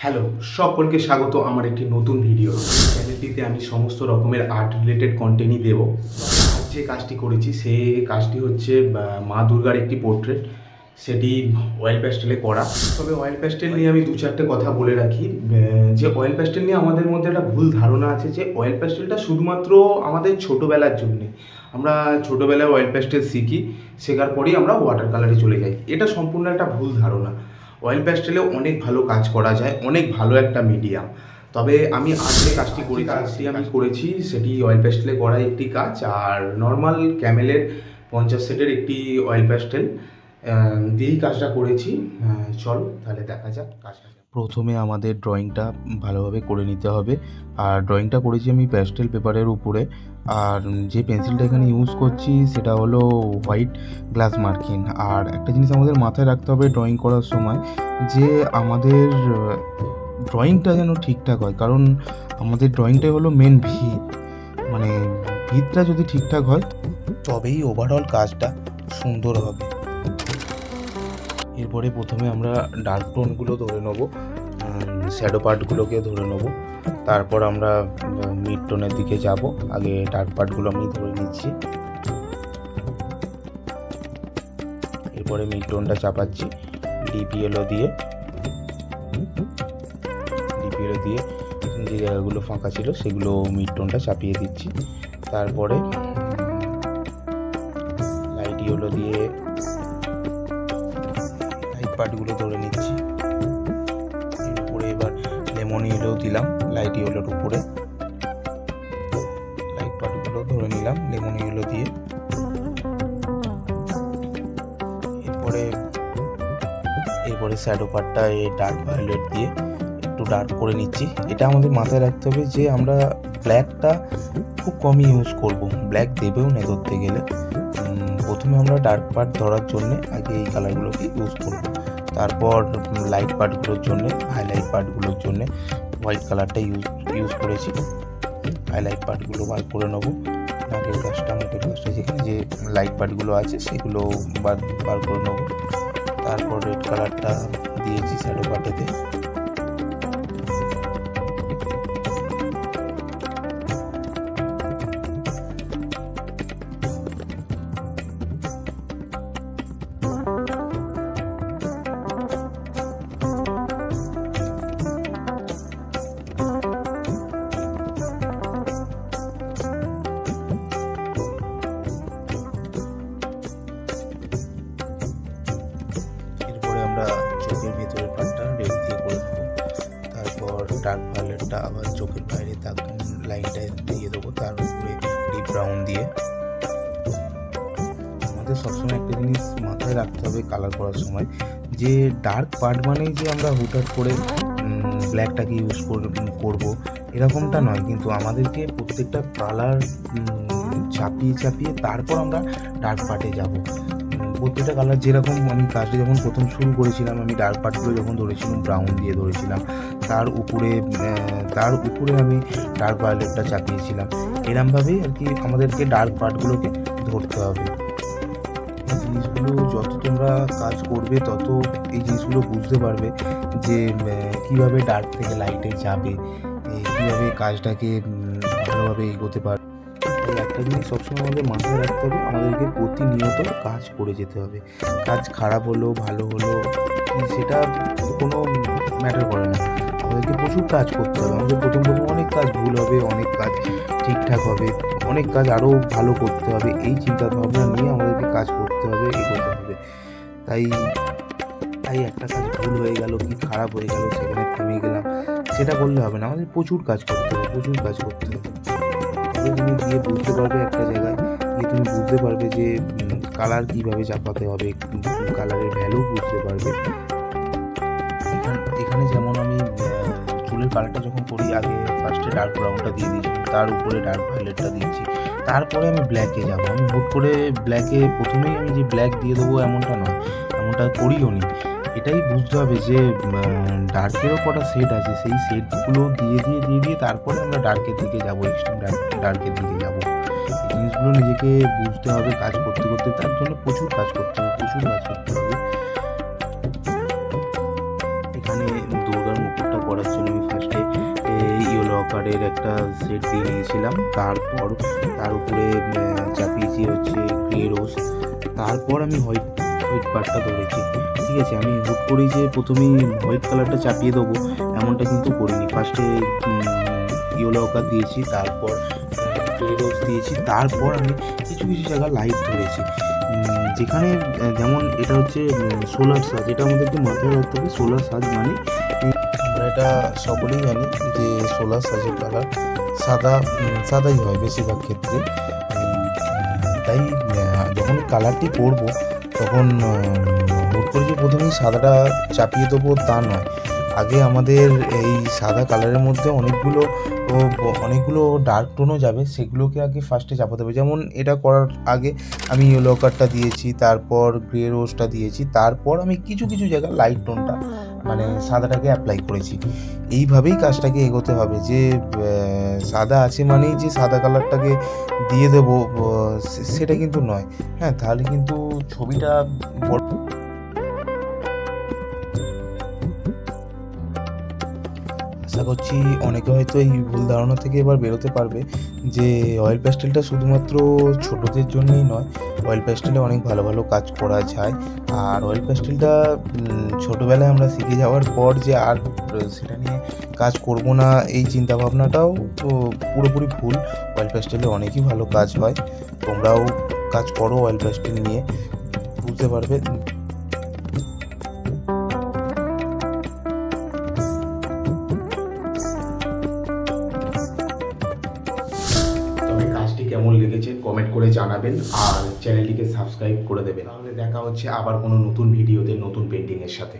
Hello, সকলকে স্বাগত আমার একটি নতুন ভিডিও চ্যানেলটিতে। আমি সমস্ত রকমের আর্ট রিলেটেড কন্টেন্টই দেব। যে কাজটি করেছি সেই কাজটি হচ্ছে মা দুর্গার একটি পোর্ট্রেট, সেটি অয়েল প্যাস্টেলে করা। তবে অয়েল প্যাস্টেল নিয়ে আমি দু চারটে কথা বলে রাখি। যে অয়েল প্যাস্টেল নিয়ে আমাদের মধ্যে একটা ভুল ধারণা আছে যে অয়েল প্যাস্টেলটা শুধুমাত্র আমাদের ছোটোবেলার জন্যে। আমরা ছোটোবেলায় অয়েল প্যাস্টেল শিখি, শেখার পরেই আমরা ওয়াটার কালারে চলে যাই। এটা সম্পূর্ণ একটা ভুল ধারণা। অয়েল প্যাস্টেলে অনেক ভালো কাজ করা যায়, অনেক ভালো একটা মিডিয়াম। তবে আমি আজ যে কাজটি করেছি সেটি অয়েল প্যাস্টেলে করা একটি কাজ, আর নর্মাল ক্যামেলের 50 সেটের একটি অয়েল প্যাস্টেল দিয়েই কাজটা করেছি। চলো তাহলে দেখা যাক কাজটা। প্রথমে আমাদের ড্রয়িংটা ভালোভাবে করে নিতে হবে, আর ড্রয়িংটা করেছি আমি প্যাস্টেল পেপারের উপরে। আর যে পেন্সিলটা এখানে ইউজ করছি সেটা হলো হোয়াইট গ্লাস মার্কিন। আর একটা জিনিস আমাদের মাথায় রাখতে হবে ড্রয়িং করার সময়, যে আমাদের ড্রয়িংটা যেন ঠিকঠাক হয়, কারণ আমাদের ড্রয়িংটাই হলো মেন ভিত। মানে ভিতটা যদি ঠিকঠাক হয় তবেই ওভারঅল কাজটা সুন্দর হবে। এরপরে প্রথমে আমরা ডার্ক টোনগুলো ধরে নেবো, শ্যাডো পার্টগুলোকে ধরে নেবো, তারপর আমরা মিড টোনের দিকে যাব। আগে ডার্ক পার্টগুলো আমি ধরে নিচ্ছি, এরপরে মিড টোনটা চাপাচ্ছি ডিপিএলও দিয়ে যে জায়গাগুলো ফাঁকা ছিল সেগুলো মিড টোনটা চাপিয়ে দিচ্ছি। তারপরে লাইট ইয়েলো দিয়ে লাইট পার্টগুলো ধরে নিচ্ছি। এর উপরে এবার লেমন ইয়েলো দিলাম লাইট ইয়েলোর উপরে, লাইট পার্টগুলো ধরে নিলাম লেমন ইয়েলো দিয়ে। এরপরে শ্যাডো পার্টটা এই ডার্ক ভায়োলেট দিয়ে একটু ডার্ক করে নিচ্ছি। এটা আমাদের মাথায় রাখতে হবে যে আমরা ব্ল্যাকটা খুব কমই ইউজ করব, ব্ল্যাক দেবেও না ধরতে গেলে। প্রথমে আমরা ডার্ক পার্ট ধরার জন্য আগে এই কালারগুলোকে ইউজ করব, তারপর লাইট পার্টগুলোর জন্য হাইলাইট পার্টগুলোর জন্য হোয়াইট কালারটা ইউজ করেছি। হাইলাইট পার্টগুলো বার করে নেবো, নাকের কাজটা মুখের কাজটা যেখানে যে লাইট পার্টগুলো আছে সেগুলো বার করে নেবো। তারপর রেড কালারটা দিয়েছি শ্যাডো পার্টেতে। আমরা চোখের ভেতরের পার্টটা রেড দিয়ে করে নেবো, তারপর ডার্ক ভায়োলেটটা আবার চোখের বাইরে লাইনটা দিয়ে দেবো, তার উপরে ডিপ ব্রাউন দিয়ে। আমাদের সবসময় একটা জিনিস মাথায় রাখতে হবে কালার করার সময়, যে ডার্ক পার্ট মানেই যে আমরা হুটহাট করে ব্ল্যাকটাকে ইউজ করবো এরকমটা নয়, কিন্তু আমাদেরকে প্রত্যেকটা কালার চাপিয়ে তারপর আমরা ডার্ক পার্টে যাবো। প্রত্যেকটা কালার যেরকম আমি কাজটা যখন প্রথম শুরু করেছিলাম, আমি ডার্ক পার্টগুলো যখন ধরেছিলাম ব্রাউন দিয়ে ধরেছিলাম, তার উপরে আমি ডার্ক ভায়োলেটটা চাপিয়েছিলাম। এরমভাবেই আর কি আমাদেরকে ডার্ক পার্টগুলোকে ধরতে হবে। এই জিনিসগুলো যত তোমরা কাজ করবে তত এই জিনিসগুলো বুঝতে পারবে যে কীভাবে ডার্ক থেকে লাইটে যাবে, কীভাবে কাজটাকে ভালোভাবে এগোতে পারবে। একটা জিনিস সবসময় আমাদের মাথায় রাখতে হবে, আমাদেরকে প্রতিনিয়ত কাজ করে যেতে হবে। কাজ খারাপ হলো ভালো হলো সেটা কোনো ম্যাটার করে না, আমাদেরকে প্রচুর কাজ করতে হবে। আমাদের প্রথম অনেক কাজ ভুল হবে, অনেক কাজ ঠিকঠাক হবে, অনেক কাজ আরও ভালো করতে হবে। এই চিন্তা ভাবনা নিয়ে আমাদেরকে কাজ করতে হবে, এগোতে হবে। তাই একটা কাজ ভুল হয়ে গেল কি খারাপ হয়ে গেল সেখানে থেমে গেলাম সেটা করলে হবে না, আমাদের প্রচুর কাজ করতে হবে। তুমি গিয়ে বুঝতে পারবে একটা জায়গায় গিয়ে তুমি বুঝতে পারবে যে কালার কীভাবে চাপাতে হবে, কালারের ভ্যালু বুঝতে পারবে। এখানে যেমন আমি চুলের কালারটা যখন করি, আগে ফার্স্টে ডার্ক ব্রাউনটা দিয়ে দিয়েছি, তার উপরে ডার্ক ভায়োলেটটা দিয়েছি, তারপরে আমি ব্ল্যাকে যাব। আমি হুট করে ব্ল্যাকে প্রথমেই আমি যে ব্ল্যাক দিয়ে দেবো এমনটা নয়, এমনটা করিও নি। এটাই বুঝতে হবে যে ডার্কেরও কটা সেট আছে, সেই সেটগুলো দিয়ে তারপরে আমরা ডার্কের দিকে যাবো, এক্সট্রিম ডার্কের দিকে যাবো। এই জিনিসগুলো নিজেকে বুঝতে হবে কাজ করতে। তার জন্য প্রচুর কাজ করতে হবে। এখানে দুর্গার মুকুটটা করার জন্য আমি ফার্স্টে ইয়েলো আকারের একটা সেট দিয়ে নিয়েছিলাম, তারপর তার উপরে চাপিয়েছি হচ্ছে গ্রে রোজ, তারপর আমি হোয়াইট পার্টটা ধরেছি। ঠিক আছে, আমি হুট করেই যে প্রথমেই হোয়াইট কালারটা চাপিয়ে দেবো এমনটা কিন্তু করিনি। ফার্স্টে ইয়েলো আকার দিয়েছি, তারপর গ্রে রোজ দিয়েছি, তারপর আমি কিছু কিছু জায়গায় লাইট ধরেছি। যেখানে যেমন এটা হচ্ছে সোলার সাজ, এটা আমাদেরকে মাথায় রাখতে হবে। সোলার সাজ মানে আমরা এটা সকলেই জানি যে সোলার সাজের কালার সাদাই হয় বেশিরভাগ ক্ষেত্রে। তাই যখন কালারটি করব তখন হুট করে যে প্রথমেই সাদাটা চাপিয়ে দেবো তা নয়। আগে আমাদের এই সাদা কালারের মধ্যে অনেকগুলো ডার্ক টোনও যাবে, সেগুলোকে আগে ফার্স্টে চাপাতে হবে। যেমন এটা করার আগে আমি ইয়েলো কালারটা দিয়েছি, তারপর গ্রে রোজটা দিয়েছি, তারপর আমি কিছু কিছু জায়গায় লাইট টোনটা মানে সাদাটাকে অ্যাপ্লাই করেছি। এইভাবেই কাজটাকে এগোতে হবে, যে সাদা আছে মানেই যে সাদা কালারটাকে দিয়ে দেবো সেটা কিন্তু নয়। হ্যাঁ, তাহলে কিন্তু ছবিটা আশা করছি অনেকে হয়তো এই ভুল ধারণা থেকে এবার বেরোতে পারবে যে অয়েল প্যাস্টেলটা শুধুমাত্র ছোটদের জন্যই নয়, অয়েল প্যাস্টেলে অনেক ভালো ভালো কাজ করা যায়। আর অয়েল প্যাস্টেলটা ছোটোবেলায় আমরা শিখে যাওয়ার পর যে আর সেটা নিয়ে কাজ করব না, এই চিন্তাভাবনাটাও তো পুরোপুরি ভুল। অয়েল প্যাস্টেলে অনেকই ভালো কাজ হয়, তোমরাও কাজ করো অয়েল প্যাস্টেল নিয়ে, বুঝতে পারবে। তবে কাজটি কেমন লেগেছে কমেন্ট করে জানাবেন, আর চ্যানেলটিকে সাবস্ক্রাইব করে দেবেন। তাহলে দেখা হচ্ছে আবার কোনো নতুন ভিডিওতে নতুন পেন্টিংয়ের সাথে।